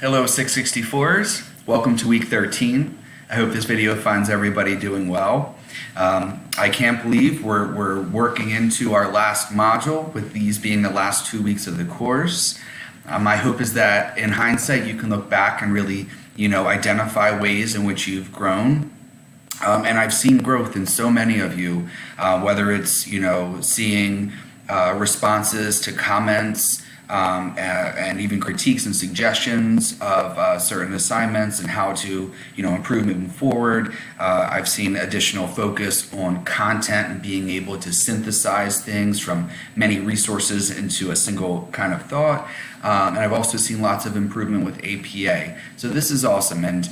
Hello 664s, welcome to week 13. I hope this video finds everybody doing well. I can't believe we're working into our last module with these being the last 2 weeks of the course. My hope is that in hindsight you can look back and really identify ways in which you've grown. And I've seen growth in so many of you, whether it's seeing responses to comments, and even critiques and suggestions of certain assignments and how to improve moving forward. I've seen additional focus on content and being able to synthesize things from many resources into a single kind of thought. And I've also seen lots of improvement with APA. So this is awesome. And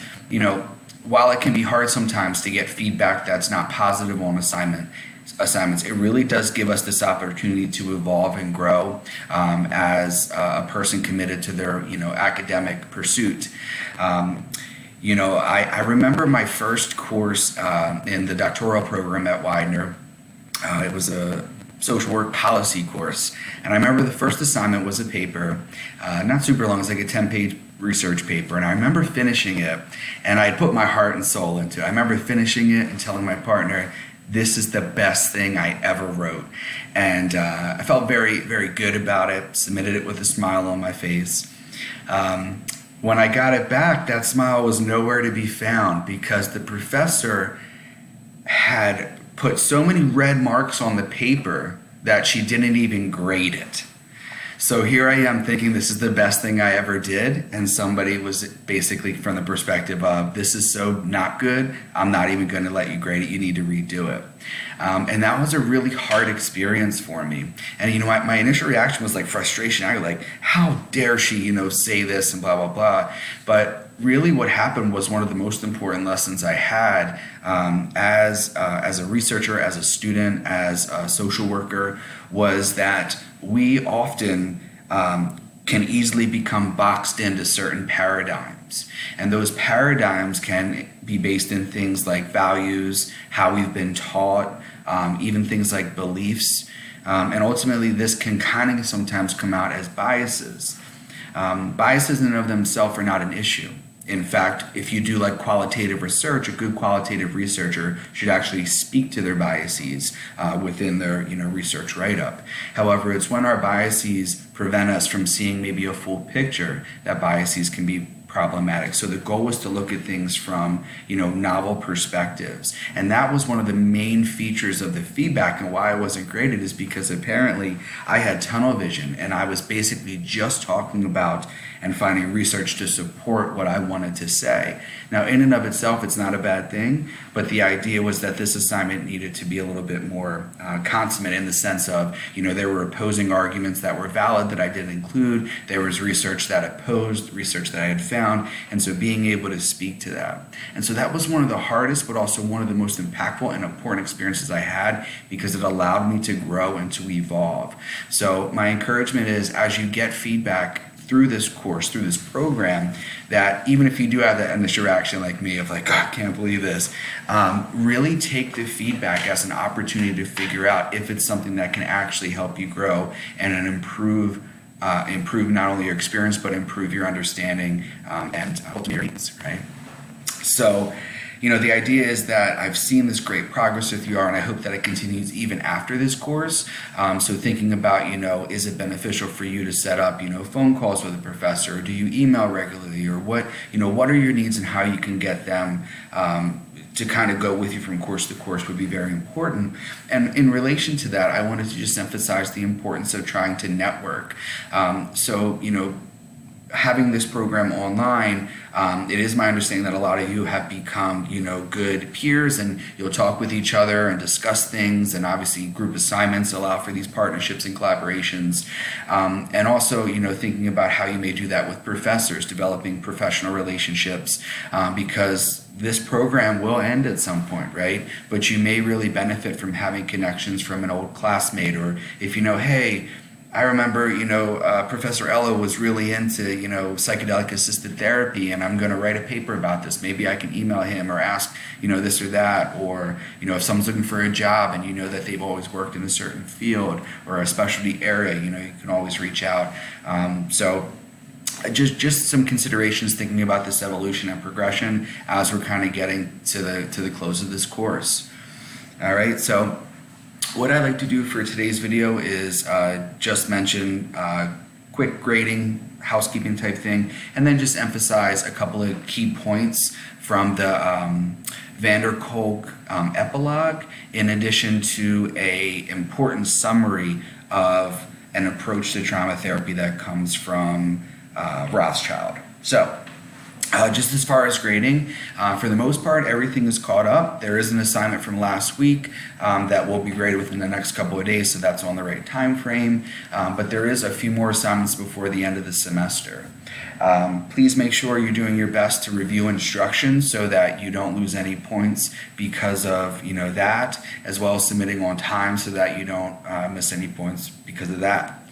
while it can be hard sometimes to get feedback that's not positive on assignments, it really does give us this opportunity to evolve and grow as a person committed to their academic pursuit. I remember my first course in the doctoral program at Widener. It was a social work policy course, and I remember the first assignment was a paper, not super long, it was like a 10-page research paper, and I remember finishing it, and I had put my heart and soul into it. I remember finishing it and telling my partner, this is the best thing I ever wrote. And I felt very, very good about it, submitted it with a smile on my face. When I got it back, that smile was nowhere to be found because the professor had put so many red marks on the paper that she didn't even grade it. So here I am thinking this is the best thing I ever did, and somebody was basically from the perspective of, this is so not good, I'm not even going to let you grade it, you need to redo it. And that was a really hard experience for me. And my initial reaction was like frustration. I was like, how dare she say this and blah, blah, blah. But really what happened was one of the most important lessons I had as a researcher, as a student, as a social worker, was that we often can easily become boxed into certain paradigms. And those paradigms can be based in things like values, how we've been taught, even things like beliefs. And ultimately this can kind of sometimes come out as biases. Biases in and of themselves are not an issue. In fact, if you do like qualitative research, a good qualitative researcher should actually speak to their biases within their research write-up. However, it's when our biases prevent us from seeing maybe a full picture that biases can be problematic. So the goal was to look at things from novel perspectives, and that was one of the main features of the feedback. And why I wasn't graded is because apparently I had tunnel vision, and I was basically just talking about and finding research to support what I wanted to say. Now, in and of itself, it's not a bad thing, but the idea was that this assignment needed to be a little bit more consummate in the sense of, there were opposing arguments that were valid that I didn't include. There was research that opposed research that I had found, and so being able to speak to that. And so that was one of the hardest, but also one of the most impactful and important experiences I had because it allowed me to grow and to evolve. So my encouragement is, as you get feedback through this course, through this program, that even if you do have that initial reaction like me of like, oh, I can't believe this, really take the feedback as an opportunity to figure out if it's something that can actually help you grow and improve not only your experience, but improve your understanding and ultimately your needs, right? So, the idea is that I've seen this great progress with you, and I hope that it continues even after this course. So thinking about, is it beneficial for you to set up, phone calls with a professor? Or do you email regularly? Or what are your needs and how you can get them to kind of go with you from course to course would be very important. And in relation to that, I wanted to just emphasize the importance of trying to network. Having this program online, it is my understanding that a lot of you have become, good peers, and you'll talk with each other and discuss things, and obviously group assignments allow for these partnerships and collaborations. And also, thinking about how you may do that with professors, developing professional relationships, because this program will end at some point, right? But you may really benefit from having connections from an old classmate, or if hey, I remember, Professor Ella was really into, psychedelic assisted therapy, and I'm going to write a paper about this. Maybe I can email him or ask, this or that. Or, if someone's looking for a job and that they've always worked in a certain field or a specialty area, you can always reach out. just some considerations thinking about this evolution and progression as we're kind of getting to the close of this course. All right, so what I'd like to do for today's video is just mention quick grading, housekeeping type thing, and then just emphasize a couple of key points from the van der Kolk epilogue, in addition to a important summary of an approach to trauma therapy that comes from Rothschild. So just as far as grading, for the most part, everything is caught up. There is an assignment from last week that will be graded within the next couple of days, so that's on the right time frame. But there is a few more assignments before the end of the semester. Please make sure you're doing your best to review instructions so that you don't lose any points because of that, as well as submitting on time so that you don't miss any points because of that.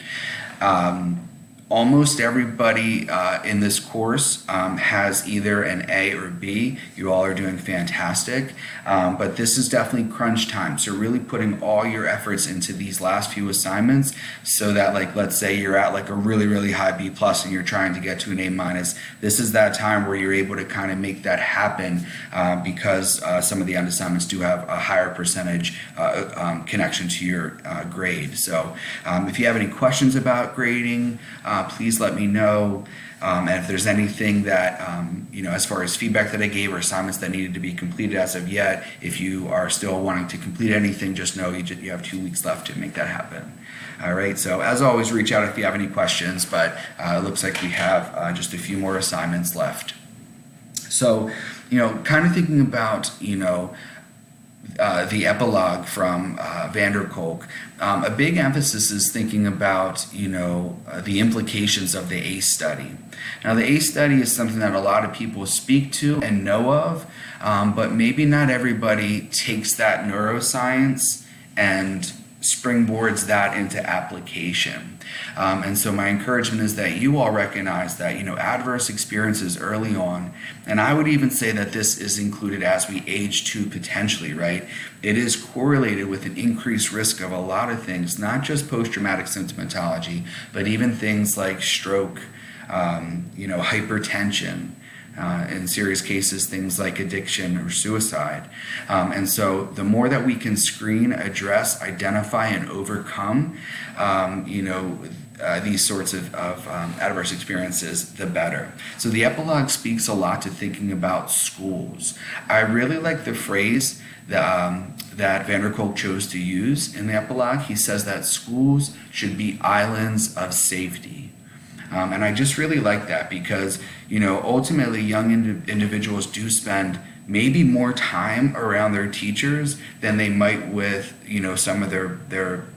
Almost everybody in this course has either an A or B. You all are doing fantastic, but this is definitely crunch time. So really putting all your efforts into these last few assignments so that, like, let's say you're at like a really, really high B plus and you're trying to get to an A minus. This is that time where you're able to kind of make that happen because some of the end assignments do have a higher percentage connection to your grade. So if you have any questions about grading, please let me know. And if there's anything that, as far as feedback that I gave or assignments that needed to be completed as of yet, if you are still wanting to complete anything, just know you have 2 weeks left to make that happen. All right, so as always, reach out if you have any questions, but it looks like we have just a few more assignments left. So, kind of thinking about, the epilogue from van der Kolk, a big emphasis is thinking about, the implications of the ACE study. Now, the ACE study is something that a lot of people speak to and know of, but maybe not everybody takes that neuroscience and springboards that into application. And so my encouragement is that you all recognize that, adverse experiences early on, and I would even say that this is included as we age too, potentially, right? It is correlated with an increased risk of a lot of things, not just post-traumatic symptomatology, but even things like stroke, hypertension, in serious cases, things like addiction or suicide. And so the more that we can screen, address, identify, and overcome, these sorts of adverse experiences, the better. So the epilogue speaks a lot to thinking about schools. I really like the phrase that van der Kolk chose to use in the epilogue. He says that schools should be islands of safety. And I just really like that because, ultimately young individuals do spend maybe more time around their teachers than they might with, some of their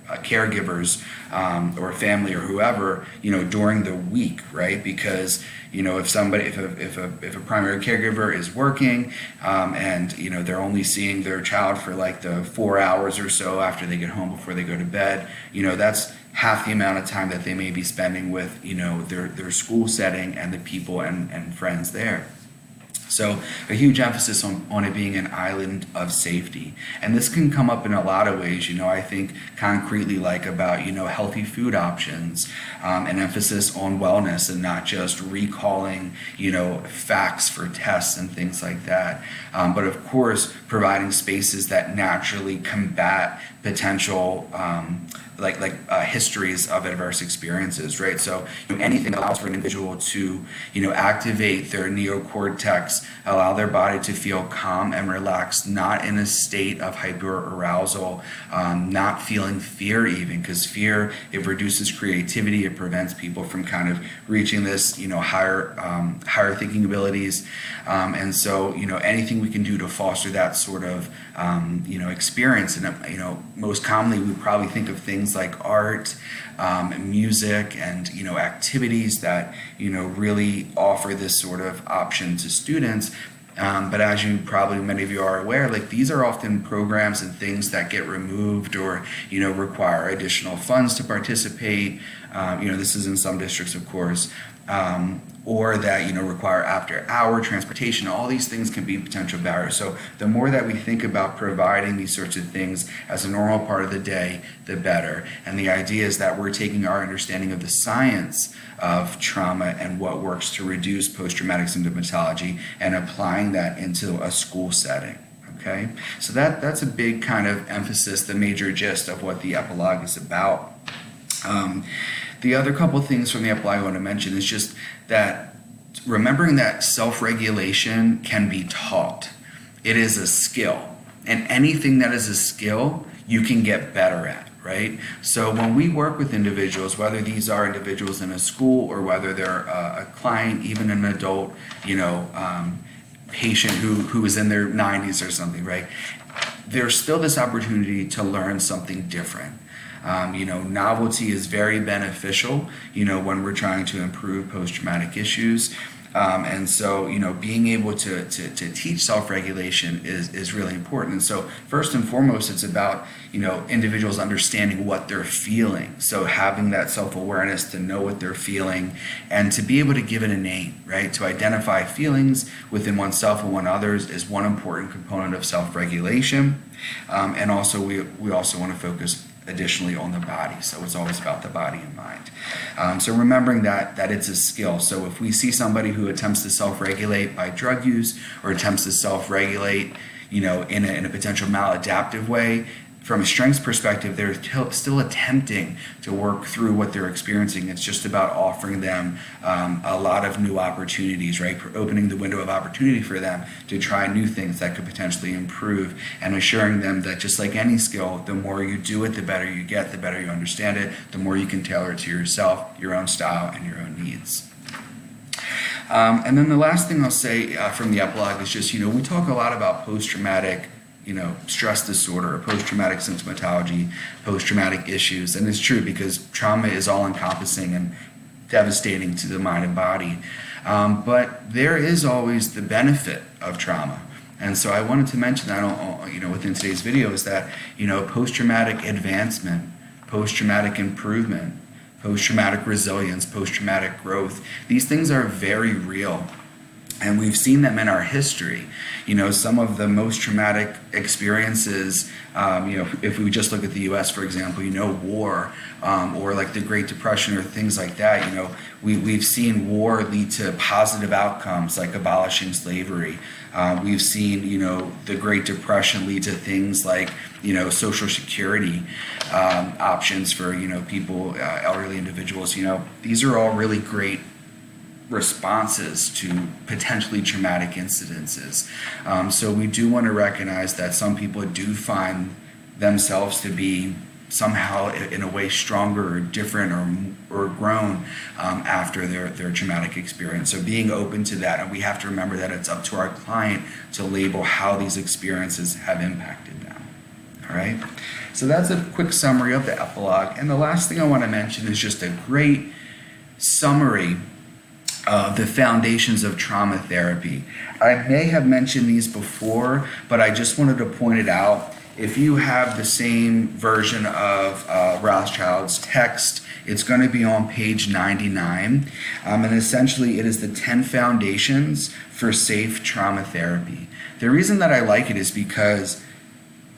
caregivers or family or whoever, during the week, right? Because, if a primary caregiver is working and, they're only seeing their child for like the 4 hours or so after they get home before they go to bed, that's half the amount of time that they may be spending with, their school setting and the people and friends there. So a huge emphasis on it being an island of safety. And this can come up in a lot of ways, I think concretely like about, healthy food options, an emphasis on wellness and not just recalling, facts for tests and things like that. But of course, providing spaces that naturally combat potential histories of adverse experiences, right? So anything that allows for an individual to, activate their neocortex, allow their body to feel calm and relaxed, not in a state of hyperarousal, not feeling fear even, because fear, it reduces creativity, it prevents people from kind of reaching this, higher thinking abilities. And so, anything we can do to foster that sort of, experience. And, most commonly we probably think of things like art, music, and activities that really offer this sort of option to students. But as many of you are aware, these are often programs and things that get removed or require additional funds to participate. This is in some districts, of course. or that require after-hour transportation. All these things can be potential barriers. So the more that we think about providing these sorts of things as a normal part of the day, the better. And the idea is that we're taking our understanding of the science of trauma and what works to reduce post-traumatic symptomatology and applying that into a school setting. Okay, so that's a big kind of emphasis, the major gist of what the epilogue is about. The other couple things from the epilogue I want to mention is just that remembering that self-regulation can be taught. It is a skill, and anything that is a skill you can get better at, right? So when we work with individuals, whether these are individuals in a school or whether they're a client, even an adult, patient who is in their 90s or something, right? There's still this opportunity to learn something different. Novelty is very beneficial, when we're trying to improve post-traumatic issues. And so, being able to teach self-regulation is really important. And so first and foremost, it's about, individuals understanding what they're feeling. So having that self-awareness to know what they're feeling and to be able to give it a name, right? To identify feelings within oneself and others is one important component of self-regulation. And also we also want to focus additionally on the body. So it's always about the body and mind. So remembering that it's a skill. So if we see somebody who attempts to self-regulate by drug use or attempts to self-regulate, in a potential maladaptive way, from a strengths perspective, they're still attempting to work through what they're experiencing. It's just about offering them a lot of new opportunities, right? Opening the window of opportunity for them to try new things that could potentially improve, and assuring them that just like any skill, the more you do it, the better you get, the better you understand it, the more you can tailor it to yourself, your own style, and your own needs. And then the last thing I'll say from the epilogue is just, we talk a lot about post-traumatic stress disorder, post-traumatic symptomatology, post-traumatic issues. And it's true because trauma is all-encompassing and devastating to the mind and body. But there is always the benefit of trauma. And so I wanted to mention that, within today's video is that, post-traumatic advancement, post-traumatic improvement, post-traumatic resilience, post-traumatic growth, these things are very real. And we've seen them in our history. Some of the most traumatic experiences, if we just look at the U.S., for example, war, or like the Great Depression or things like that, we've seen war lead to positive outcomes like abolishing slavery. We've seen, the Great Depression lead to things like, Social Security options for, people, elderly individuals. These are all really great responses to potentially traumatic incidences. So we do want to recognize that some people do find themselves to be somehow in a way stronger or different or grown after their traumatic experience. So being open to that, and we have to remember that it's up to our client to label how these experiences have impacted them. All right? So that's a quick summary of the epilogue. And the last thing I want to mention is just a great summary the foundations of trauma therapy. I may have mentioned these before, but I just wanted to point it out. If you have the same version of Rothschild's text, it's going to be on page 99. And essentially, it is the 10 foundations for safe trauma therapy. The reason that I like it is because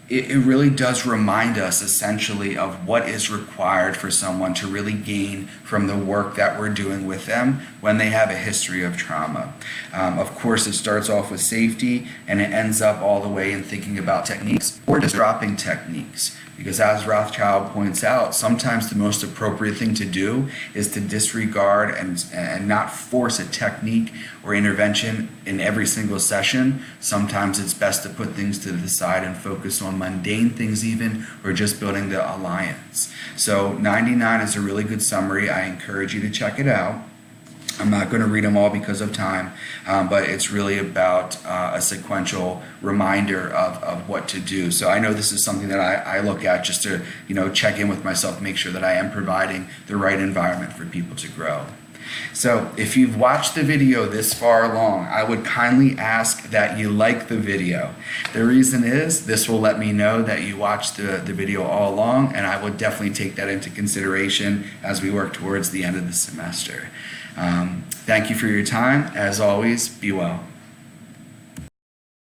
it really does remind us essentially of what is required for someone to really gain from the work that we're doing with them when they have a history of trauma. Of course, it starts off with safety and it ends up all the way in thinking about techniques or just dropping techniques. Because as Rothschild points out, sometimes the most appropriate thing to do is to disregard and not force a technique or intervention in every single session. Sometimes it's best to put things to the side and focus on mundane things even, or just building the alliance. So 99 is a really good summary. I encourage you to check it out. I'm not going to read them all because of time, but it's really about a sequential reminder of what to do. So I know this is something that I look at just to check in with myself, make sure that I am providing the right environment for people to grow. So if you've watched the video this far along, I would kindly ask that you like the video. The reason is this will let me know that you watched the video all along, and I will definitely take that into consideration as we work towards the end of the semester. Thank you for your time. As always, be well.